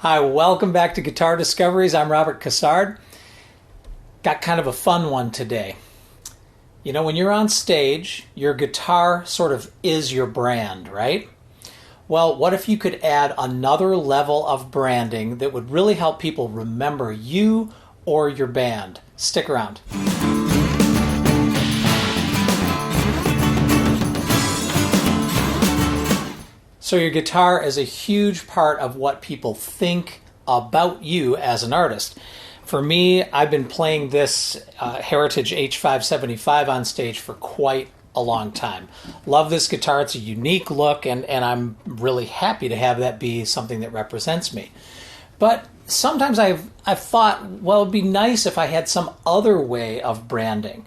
Hi, welcome back to Guitar Discoveries. I'm Robert Cassard. Got kind of a fun one today. You know, when you're on stage, your guitar sort of is your brand, right? Well, what if you could add another level of branding that would really help people remember you or your band? Stick around. So your guitar is a huge part of what people think about you as an artist. For me, I've been playing this Heritage H575 on stage for quite a long time. Love this guitar. It's a unique look, and I'm really happy to have that be something that represents me. But sometimes I've thought, well, it'd be nice if I had some other way of branding.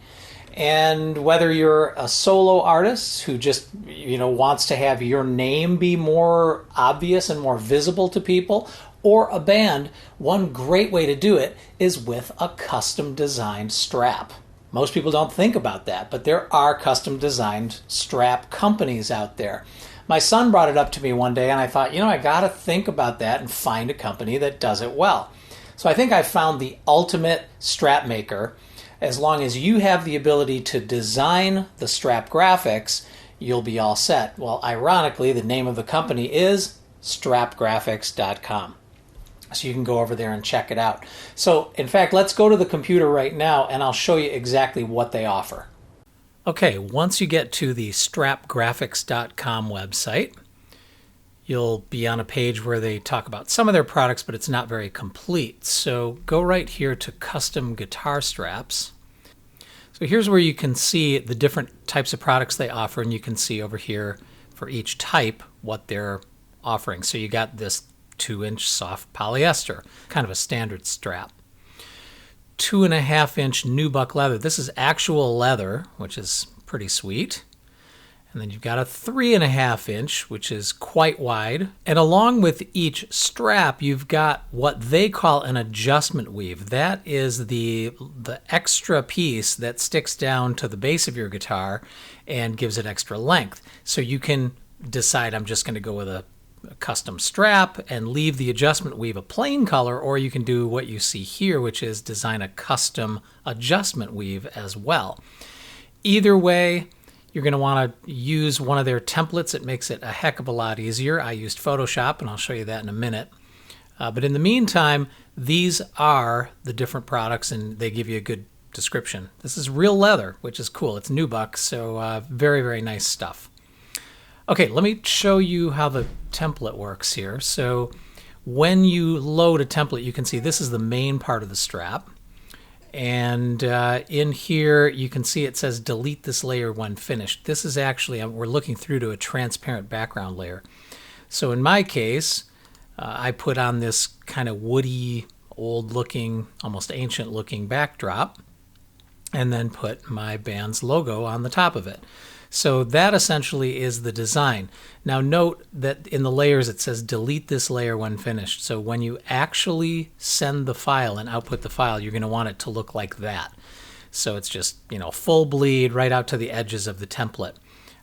And whether you're a solo artist who just, wants to have your name be more obvious and more visible to people, or a band, one great way to do it is with a custom designed strap. Most people don't think about that, but there are custom designed strap companies out there. My son brought it up to me one day, and I thought, I got to think about that and find a company that does it well. So I think I found the ultimate strap maker. As long as you have the ability to design the strap graphics, you'll be all set. Well, ironically, the name of the company is strapgraphics.com. So you can go over there and check it out. So, in fact, let's go to the computer right now and I'll show you exactly what they offer. Okay, once you get to the strapgraphics.com website, you'll be on a page where they talk about some of their products, but it's not very complete. So go right here to custom guitar straps. So here's where you can see the different types of products they offer, and you can see over here for each type what they're offering. So you got this 2-inch soft polyester, kind of a standard strap. 2.5-inch nubuck leather. This is actual leather, which is pretty sweet. And then you've got a 3.5-inch, which is quite wide. And along with each strap, you've got what they call an adjustment weave. That is the extra piece that sticks down to the base of your guitar and gives it extra length. So you can decide, I'm just going to go with a custom strap and leave the adjustment weave a plain color, or you can do what you see here, which is design a custom adjustment weave as well. Either way, you're going to want to use one of their templates. It makes it a heck of a lot easier. I used Photoshop, and I'll show you that in a minute. But in the meantime, these are the different products, and they give you a good description. This is real leather, which is cool. It's nubuck, so very, very nice stuff. Okay, let me show you how the template works here. So when you load a template, you can see this is the main part of the strap. And in here, you can see it says delete this layer when finished. This is actually, we're looking through to a transparent background layer. So in my case, I put on this kind of woody, old-looking, almost ancient-looking backdrop, and then put my band's logo on the top of it. So that essentially is the design. Now note that in the layers it says delete this layer when finished. So when you actually send the file and output the file, you're going to want it to look like that. So it's just, full bleed right out to the edges of the template.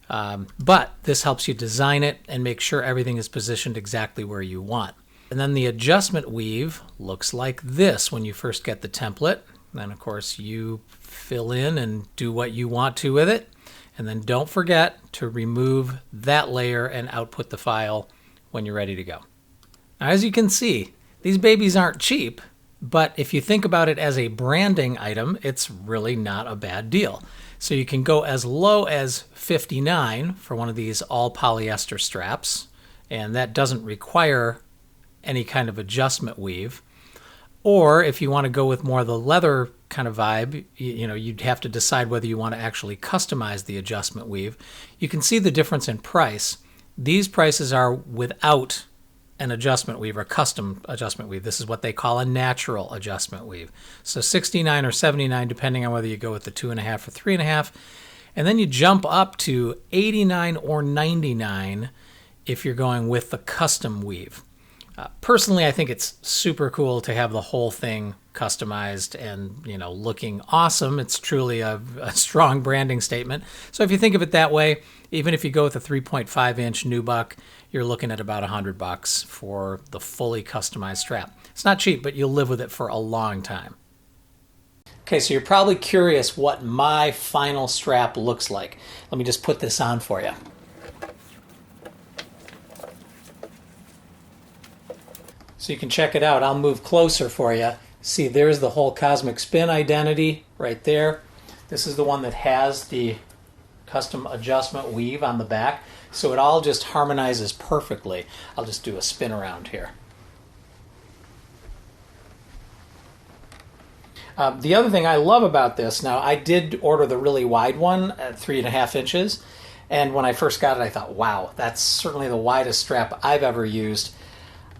But this helps you design it and make sure everything is positioned exactly where you want. And then the adjustment weave looks like this when you first get the template. Then of course you fill in and do what you want to with it. And then don't forget to remove that layer and output the file when you're ready to go. Now, as you can see, these babies aren't cheap, but if you think about it as a branding item, it's really not a bad deal. So you can go as low as $59 for one of these all polyester straps, and that doesn't require any kind of adjustment weave. Or if you want to go with more of the leather kind of vibe, you'd have to decide whether you want to actually customize the adjustment weave. You can see the difference in price. These prices are without an adjustment weave or custom adjustment weave. This is what they call a natural adjustment weave. So $69 or $79, depending on whether you go with the 2.5 or 3.5. And then you jump up to $89 or $99 if you're going with the custom weave. Personally, I think it's super cool to have the whole thing customized and, looking awesome. It's truly a strong branding statement. So if you think of it that way, even if you go with a 3.5-inch nubuck, you're looking at about $100 for the fully customized strap. It's not cheap, but you'll live with it for a long time. Okay, so you're probably curious what my final strap looks like. Let me just put this on for you. So you can check it out. I'll move closer for you. See, there's the whole Cosmic Spin identity right there. This is the one that has the custom adjustment weave on the back. So it all just harmonizes perfectly. I'll just do a spin around here. The other thing I love about this, now I did order the really wide one at 3.5 inches, and when I first got it I thought, wow, that's certainly the widest strap I've ever used.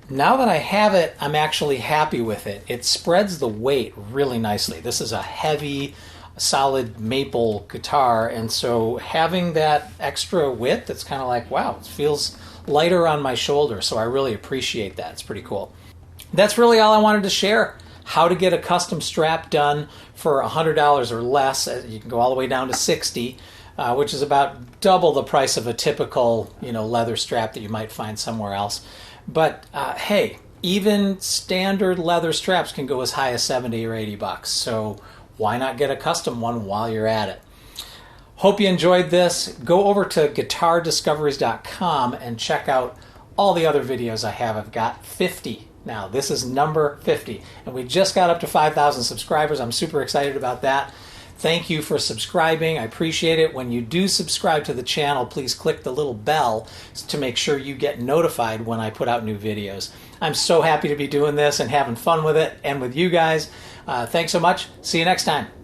Now that I have it, I'm actually happy with it. It spreads the weight really nicely. This is a heavy, solid maple guitar, and so having that extra width, it's kind of like, wow, it feels lighter on my shoulder, so I really appreciate that. It's pretty cool. That's really all I wanted to share. How to get a custom strap done for $100 or less. You can go all the way down to $60, which is about double the price of a typical, leather strap that you might find somewhere else. But hey, even standard leather straps can go as high as $70 or $80. So why not get a custom one while you're at it? Hope you enjoyed this. Go over to guitardiscoveries.com and check out all the other videos I have. I've got 50 now. This is number 50, and we just got up to 5,000 subscribers. I'm super excited about that. Thank you for subscribing. I appreciate it. When you do subscribe to the channel, please click the little bell to make sure you get notified when I put out new videos. I'm so happy to be doing this and having fun with it and with you guys. Thanks so much. See you next time.